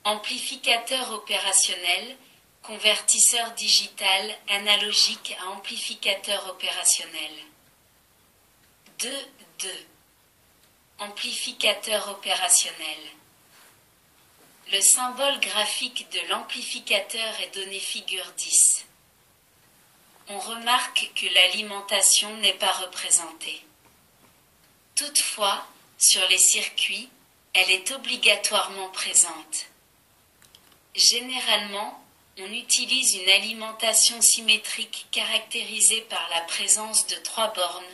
Amplificateur opérationnel, convertisseur digital analogique à amplificateur opérationnel. 2. Amplificateur opérationnel. Le symbole graphique de l'amplificateur est donné figure 10. On remarque que l'alimentation n'est pas représentée. Toutefois, sur les circuits, elle est obligatoirement présente. Généralement, on utilise une alimentation symétrique caractérisée par la présence de 3 bornes,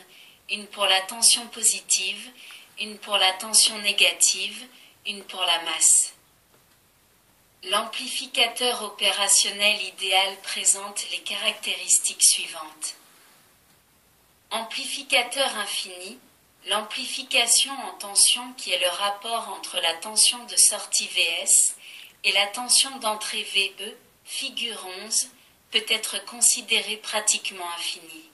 une pour la tension positive, une pour la tension négative, une pour la masse. L'amplificateur opérationnel idéal présente les caractéristiques suivantes. Amplificateur infini, l'amplification en tension qui est le rapport entre la tension de sortie Vs et la tension d'entrée VE, figure 11, peut être considérée pratiquement infinie.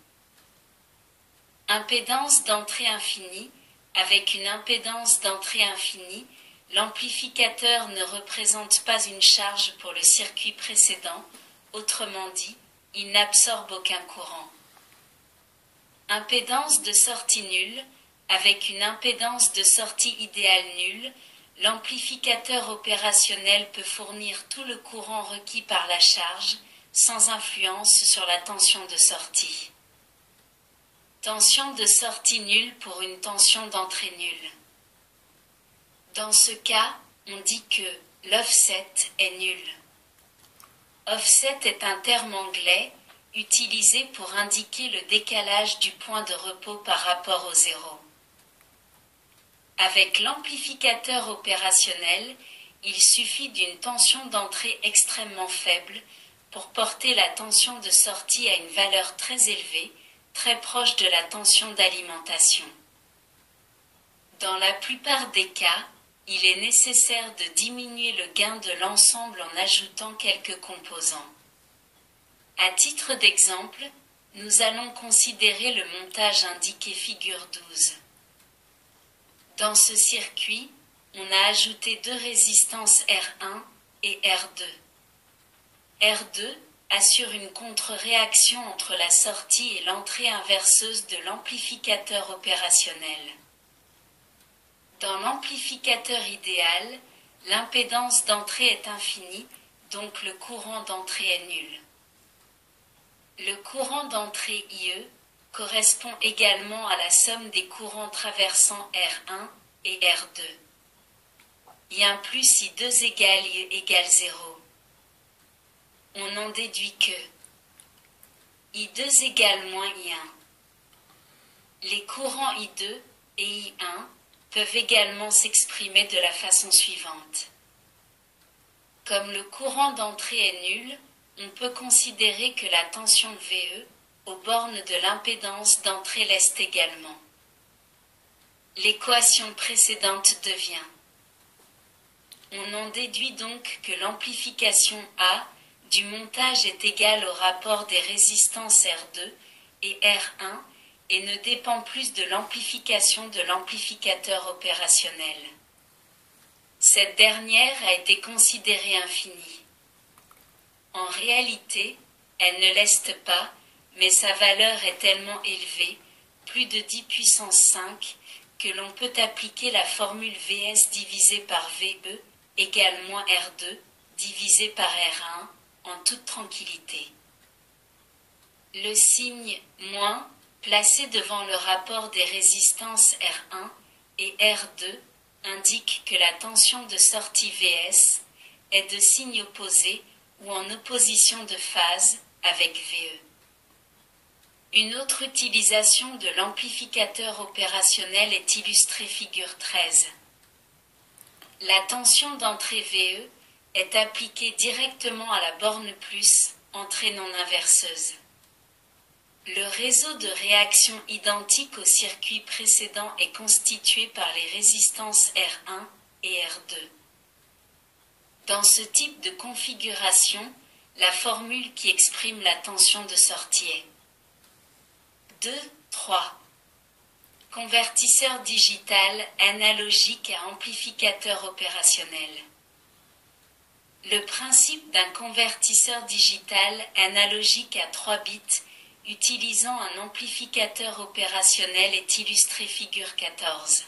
Impédance d'entrée infinie, avec une impédance d'entrée infinie, l'amplificateur ne représente pas une charge pour le circuit précédent, autrement dit, il n'absorbe aucun courant. Impédance de sortie nulle, avec une impédance de sortie idéale nulle, l'amplificateur opérationnel peut fournir tout le courant requis par la charge, sans influence sur la tension de sortie. Tension de sortie nulle pour une tension d'entrée nulle. Dans ce cas, on dit que l'offset est nul. Offset est un terme anglais utilisé pour indiquer le décalage du point de repos par rapport au zéro. Avec l'amplificateur opérationnel, il suffit d'une tension d'entrée extrêmement faible pour porter la tension de sortie à une valeur très élevée, très proche de la tension d'alimentation. Dans la plupart des cas, il est nécessaire de diminuer le gain de l'ensemble en ajoutant quelques composants. À titre d'exemple, nous allons considérer le montage indiqué figure 12. Dans ce circuit, on a ajouté 2 résistances R1 et R2. R2 assure une contre-réaction entre la sortie et l'entrée inverseuse de l'amplificateur opérationnel. Dans l'amplificateur idéal, l'impédance d'entrée est infinie, donc le courant d'entrée est nul. Le courant d'entrée IE correspond également à la somme des courants traversant R1 et R2. I1 plus I2 égale IE égale 0. On en déduit que I2 égale moins I1. Les courants I2 et I1 peuvent également s'exprimer de la façon suivante. Comme le courant d'entrée est nul, on peut considérer que la tension VE aux bornes de l'impédance d'entrée l'est également. L'équation précédente devient. On en déduit donc que l'amplification A du montage est égale au rapport des résistances R2 et R1 et ne dépend plus de l'amplification de l'amplificateur opérationnel. Cette dernière a été considérée infinie. En réalité, elle ne l'est pas, mais sa valeur est tellement élevée, plus de 10 puissance 5, que l'on peut appliquer la formule Vs divisé par VE égale moins R2 divisé par R1 en toute tranquillité. Le signe moins placé devant le rapport des résistances R1 et R2 indique que la tension de sortie Vs est de signe opposé ou en opposition de phase avec VE. Une autre utilisation de l'amplificateur opérationnel est illustrée figure 13. La tension d'entrée VE est appliquée directement à la borne plus, entrée non inverseuse. Le réseau de réactions identiques au circuit précédent est constitué par les résistances R1 et R2. Dans ce type de configuration, la formule qui exprime la tension de sortie est 3. Convertisseur digital analogique à amplificateur opérationnel. Le principe d'un convertisseur digital analogique à 3 bits, utilisant un amplificateur opérationnel est illustré figure 14.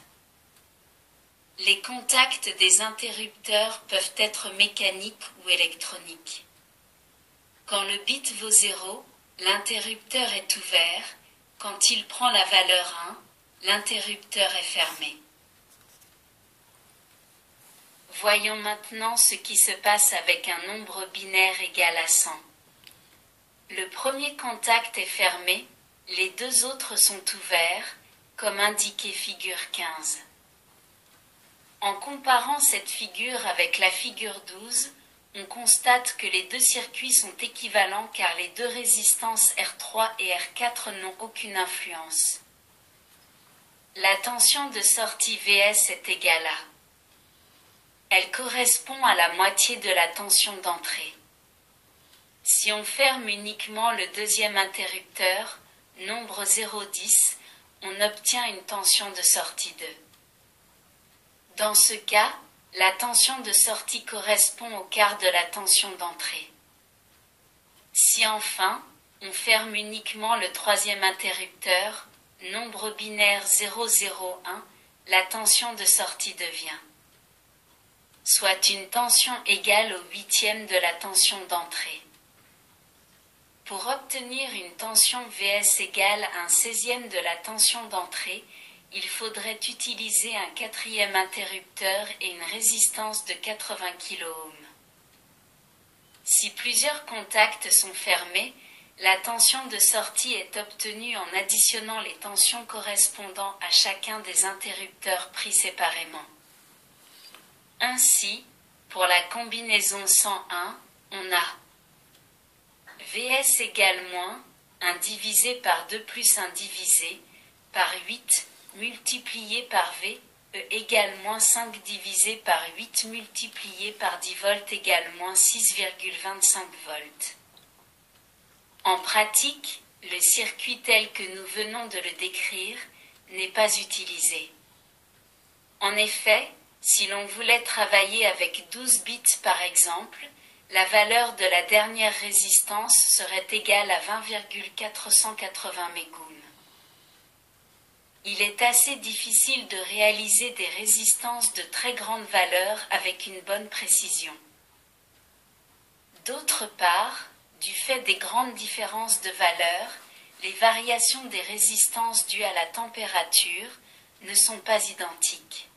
Les contacts des interrupteurs peuvent être mécaniques ou électroniques. Quand le bit vaut 0, l'interrupteur est ouvert, quand il prend la valeur 1, l'interrupteur est fermé. Voyons maintenant ce qui se passe avec un nombre binaire égal à 100. Le premier contact est fermé, les deux autres sont ouverts, comme indiqué figure 15. En comparant cette figure avec la figure 12, on constate que les deux circuits sont équivalents car les deux résistances R3 et R4 n'ont aucune influence. La tension de sortie Vs est égale à. Elle correspond à la moitié de la tension d'entrée. Si on ferme uniquement le deuxième interrupteur, nombre 0,10, on obtient une tension de sortie 2. Dans ce cas, la tension de sortie correspond au quart de la tension d'entrée. Si enfin, on ferme uniquement le troisième interrupteur, nombre binaire 0,01, la tension de sortie devient soit une tension égale au huitième de la tension d'entrée. Pour obtenir une tension Vs égale à un 16e de la tension d'entrée, il faudrait utiliser un quatrième interrupteur et une résistance de 80 kΩ. Si plusieurs contacts sont fermés, la tension de sortie est obtenue en additionnant les tensions correspondant à chacun des interrupteurs pris séparément. Ainsi, pour la combinaison 101, on a Vs égale moins 1 divisé par 2 plus 1 divisé par 8 multiplié par V, E égale moins 5 divisé par 8 multiplié par 10 volts égale moins 6,25 volts. En pratique, le circuit tel que nous venons de le décrire n'est pas utilisé. En effet, si l'on voulait travailler avec 12 bits par exemple, la valeur de la dernière résistance serait égale à 20,480 mégooms. Il est assez difficile de réaliser des résistances de très grande valeur avec une bonne précision. D'autre part, du fait des grandes différences de valeur, les variations des résistances dues à la température ne sont pas identiques.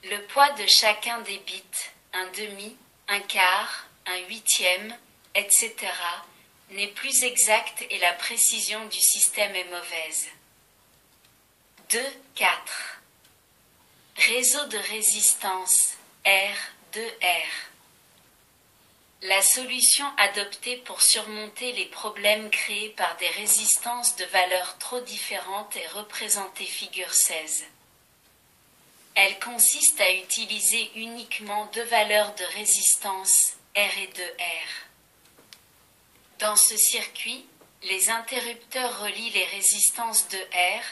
Le poids de chacun des bits, un demi, un quart, un huitième, etc., n'est plus exact et la précision du système est mauvaise. 2.4. Réseau de résistance R2R. La solution adoptée pour surmonter les problèmes créés par des résistances de valeurs trop différentes est représentée figure 16. Elle consiste à utiliser uniquement deux valeurs de résistance, R et 2R. Dans ce circuit, les interrupteurs relient les résistances de R,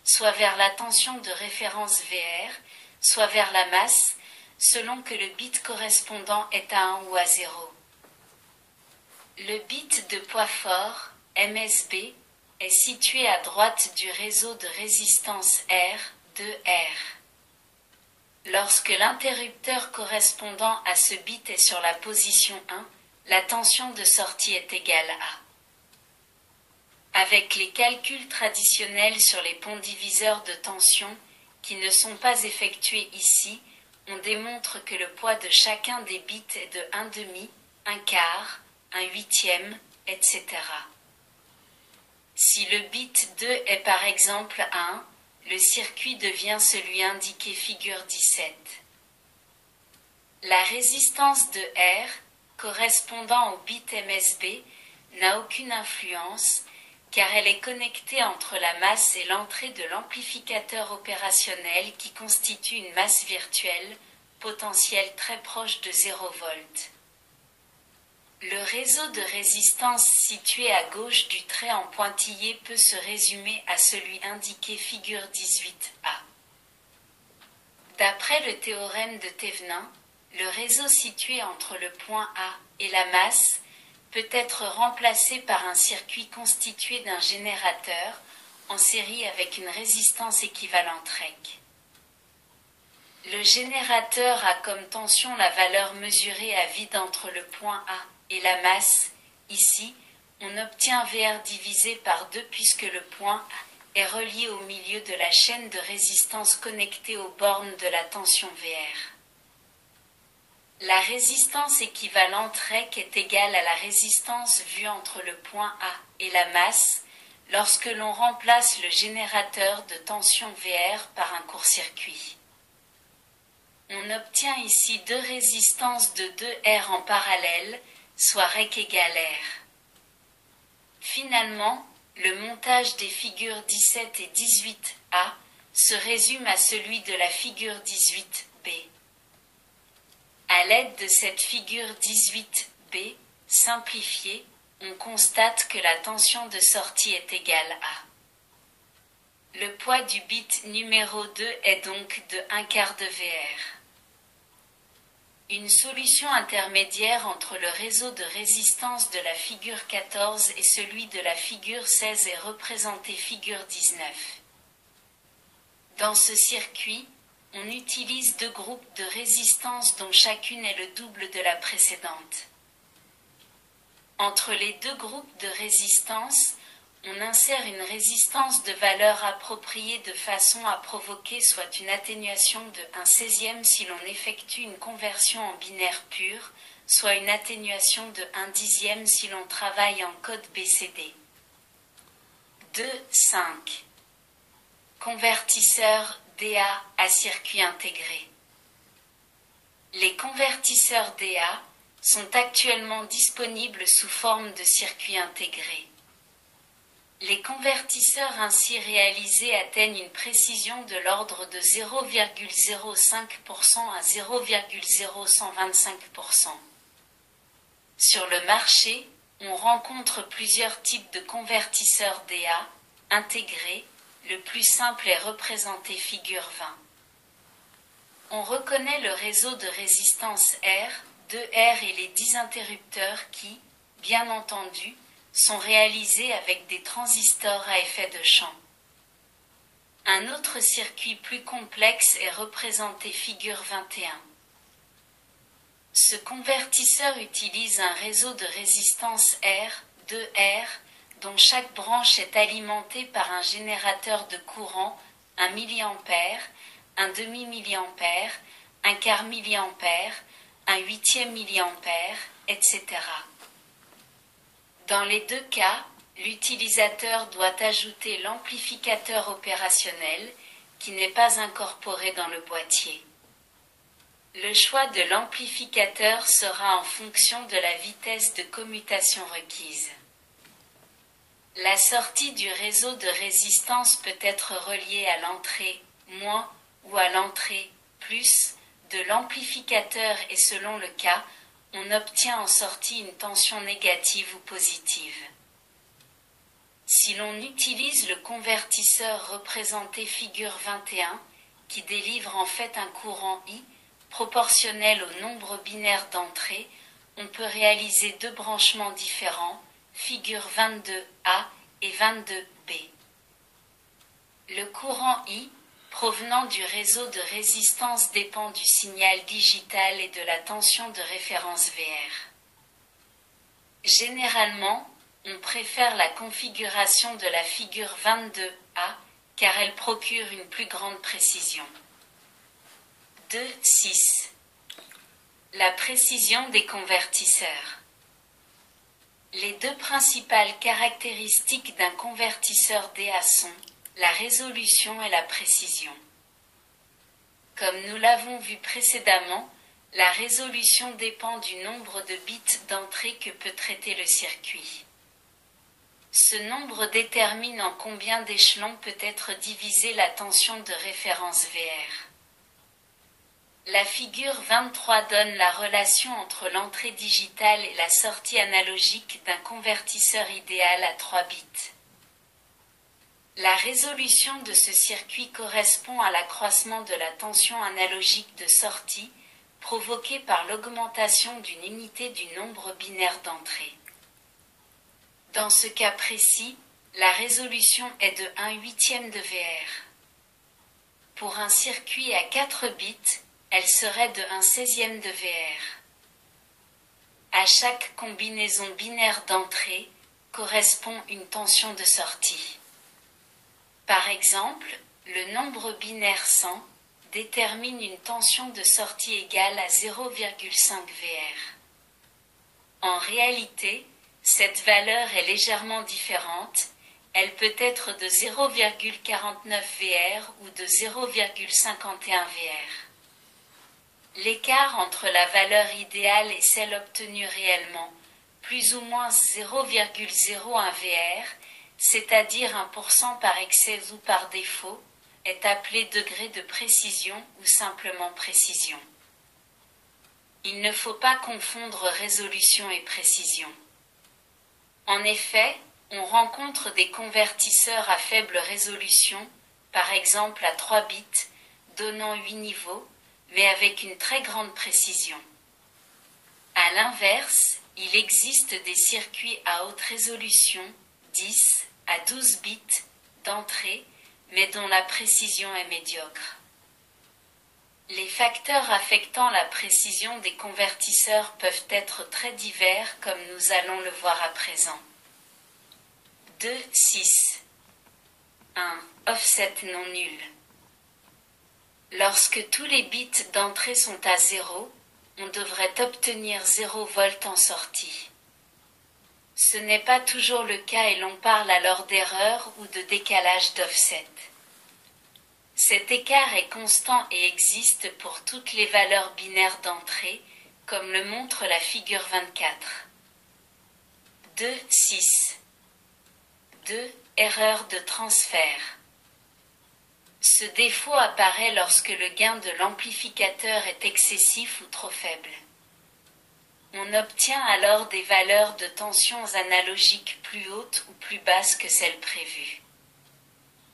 soit vers la tension de référence VR, soit vers la masse, selon que le bit correspondant est à 1 ou à 0. Le bit de poids fort, MSB, est situé à droite du réseau de résistance R, 2R. Lorsque l'interrupteur correspondant à ce bit est sur la position 1, la tension de sortie est égale à. Avec les calculs traditionnels sur les ponts diviseurs de tension, qui ne sont pas effectués ici, on démontre que le poids de chacun des bits est de 1/2, 1/4, 1/8, etc. Si le bit 2 est par exemple 1, le circuit devient celui indiqué figure 17. La résistance de R, correspondant au bit MSB, n'a aucune influence, car elle est connectée entre la masse et l'entrée de l'amplificateur opérationnel qui constitue une masse virtuelle, potentielle très proche de 0 volts. Le réseau de résistance situé à gauche du trait en pointillé peut se résumer à celui indiqué figure 18a. D'après le théorème de Thevenin, le réseau situé entre le point A et la masse peut être remplacé par un circuit constitué d'un générateur en série avec une résistance équivalente REC. Le générateur a comme tension la valeur mesurée à vide entre le point A et la masse. Ici, on obtient VR divisé par 2 puisque le point A est relié au milieu de la chaîne de résistance connectée aux bornes de la tension VR. La résistance équivalente REC est égale à la résistance vue entre le point A et la masse lorsque l'on remplace le générateur de tension VR par un court-circuit. On obtient ici deux résistances de 2R en parallèle, soit REC égale R. Finalement, le montage des figures 17 et 18A se résume à celui de la figure 18B. À l'aide de cette figure 18B, simplifiée, on constate que la tension de sortie est égale à. Le poids du bit numéro 2 est donc de 1/4 de VR. Une solution intermédiaire entre le réseau de résistance de la figure 14 et celui de la figure 16 est représentée figure 19. Dans ce circuit, on utilise deux groupes de résistance dont chacune est le double de la précédente. Entre les deux groupes de résistance, on insère une résistance de valeur appropriée de façon à provoquer soit une atténuation de 1/16 si l'on effectue une conversion en binaire pur, soit une atténuation de 1/10 si l'on travaille en code BCD. 2.5. Convertisseur DA à circuit intégré. Les convertisseurs DA sont actuellement disponibles sous forme de circuits intégrés. Les convertisseurs ainsi réalisés atteignent une précision de l'ordre de 0,05% à 0,0125%. Sur le marché, on rencontre plusieurs types de convertisseurs DA intégrés. Le plus simple est représenté figure 20. On reconnaît le réseau de résistance R, 2R et les 10 interrupteurs qui, bien entendu, sont réalisés avec des transistors à effet de champ. Un autre circuit plus complexe est représenté figure 21. Ce convertisseur utilise un réseau de résistance R, 2R, dont chaque branche est alimentée par un générateur de courant, 1 mA, un demi-milliampère, un quart milliampère, un huitième milliampère, etc. Dans les deux cas, l'utilisateur doit ajouter l'amplificateur opérationnel, qui n'est pas incorporé dans le boîtier. Le choix de l'amplificateur sera en fonction de la vitesse de commutation requise. La sortie du réseau de résistance peut être reliée à l'entrée moins ou à l'entrée plus de l'amplificateur et selon le cas, on obtient en sortie une tension négative ou positive. Si l'on utilise le convertisseur représenté figure 21, qui délivre en fait un courant I, proportionnel au nombre binaire d'entrées, on peut réaliser deux branchements différents, figure 22A et 22B. Le courant I, provenant du réseau de résistance dépend du signal digital et de la tension de référence VR. Généralement, on préfère la configuration de la figure 22A, car elle procure une plus grande précision. 2.6. La précision des convertisseurs. Les deux principales caractéristiques d'un convertisseur DA sont la résolution et la précision. Comme nous l'avons vu précédemment, la résolution dépend du nombre de bits d'entrée que peut traiter le circuit. Ce nombre détermine en combien d'échelons peut être divisée la tension de référence VR. La figure 23 donne la relation entre l'entrée digitale et la sortie analogique d'un convertisseur idéal à 3 bits. La résolution de ce circuit correspond à l'accroissement de la tension analogique de sortie, provoquée par l'augmentation d'une unité du nombre binaire d'entrée. Dans ce cas précis, la résolution est de 1/8 de VR. Pour un circuit à 4 bits, elle serait de 1/16 de VR. À chaque combinaison binaire d'entrée correspond une tension de sortie. Par exemple, le nombre binaire 100 détermine une tension de sortie égale à 0,5 VR. En réalité, cette valeur est légèrement différente, elle peut être de 0,49 VR ou de 0,51 VR. L'écart entre la valeur idéale et celle obtenue réellement, plus ou moins 0,01 VR, c'est-à-dire 1% par excès ou par défaut, est appelé degré de précision ou simplement précision. Il ne faut pas confondre résolution et précision. En effet, on rencontre des convertisseurs à faible résolution, par exemple à 3 bits, donnant 8 niveaux, mais avec une très grande précision. À l'inverse, il existe des circuits à haute résolution, 10 à 12 bits, d'entrée, mais dont la précision est médiocre. Les facteurs affectant la précision des convertisseurs peuvent être très divers comme nous allons le voir à présent. 2,6. 1. Offset non nul. Lorsque tous les bits d'entrée sont à 0, on devrait obtenir 0 volt en sortie. Ce n'est pas toujours le cas et l'on parle alors d'erreur ou de décalage d'offset. Cet écart est constant et existe pour toutes les valeurs binaires d'entrée, comme le montre la figure 24. 2,6. 2. Erreur de transfert. Ce défaut apparaît lorsque le gain de l'amplificateur est excessif ou trop faible. On obtient alors des valeurs de tensions analogiques plus hautes ou plus basses que celles prévues.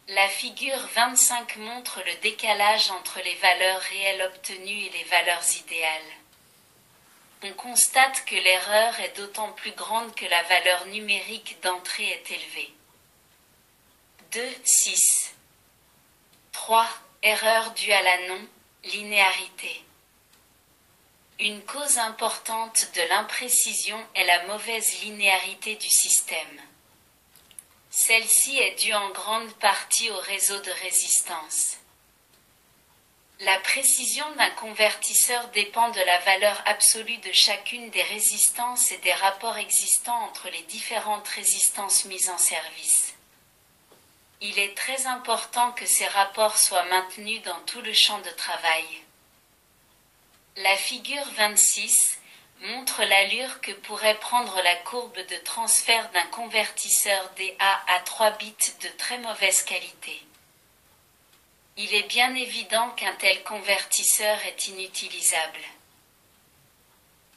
La figure 25 montre le décalage entre les valeurs réelles obtenues et les valeurs idéales. On constate que l'erreur est d'autant plus grande que la valeur numérique d'entrée est élevée. 2,6. 3. Erreur due à la non-linéarité. Une cause importante de l'imprécision est la mauvaise linéarité du système. Celle-ci est due en grande partie au réseau de résistance. La précision d'un convertisseur dépend de la valeur absolue de chacune des résistances et des rapports existants entre les différentes résistances mises en service. Il est très important que ces rapports soient maintenus dans tout le champ de travail. La figure 26 montre l'allure que pourrait prendre la courbe de transfert d'un convertisseur DA à 3 bits de très mauvaise qualité. Il est bien évident qu'un tel convertisseur est inutilisable.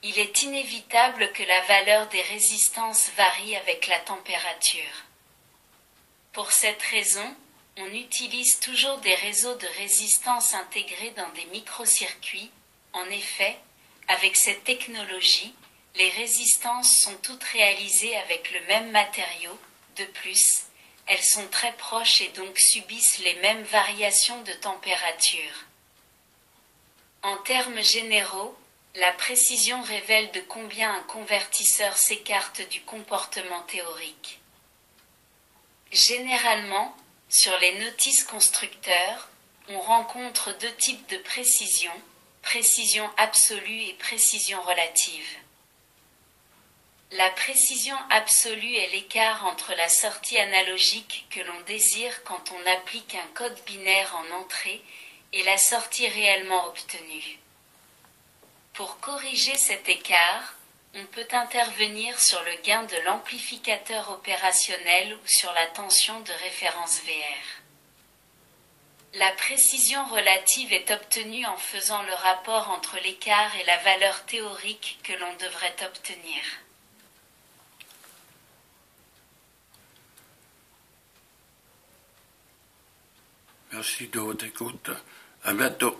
Il est inévitable que la valeur des résistances varie avec la température. Pour cette raison, on utilise toujours des réseaux de résistance intégrés dans des microcircuits. En effet, avec cette technologie, les résistances sont toutes réalisées avec le même matériau. De plus, elles sont très proches et donc subissent les mêmes variations de température. En termes généraux, la précision révèle de combien un convertisseur s'écarte du comportement théorique. Généralement, sur les notices constructeurs, on rencontre deux types de précision, précision absolue et précision relative. La précision absolue est l'écart entre la sortie analogique que l'on désire quand on applique un code binaire en entrée et la sortie réellement obtenue. Pour corriger cet écart, on peut intervenir sur le gain de l'amplificateur opérationnel ou sur la tension de référence VR. La précision relative est obtenue en faisant le rapport entre l'écart et la valeur théorique que l'on devrait obtenir. Merci de votre écoute. À bientôt.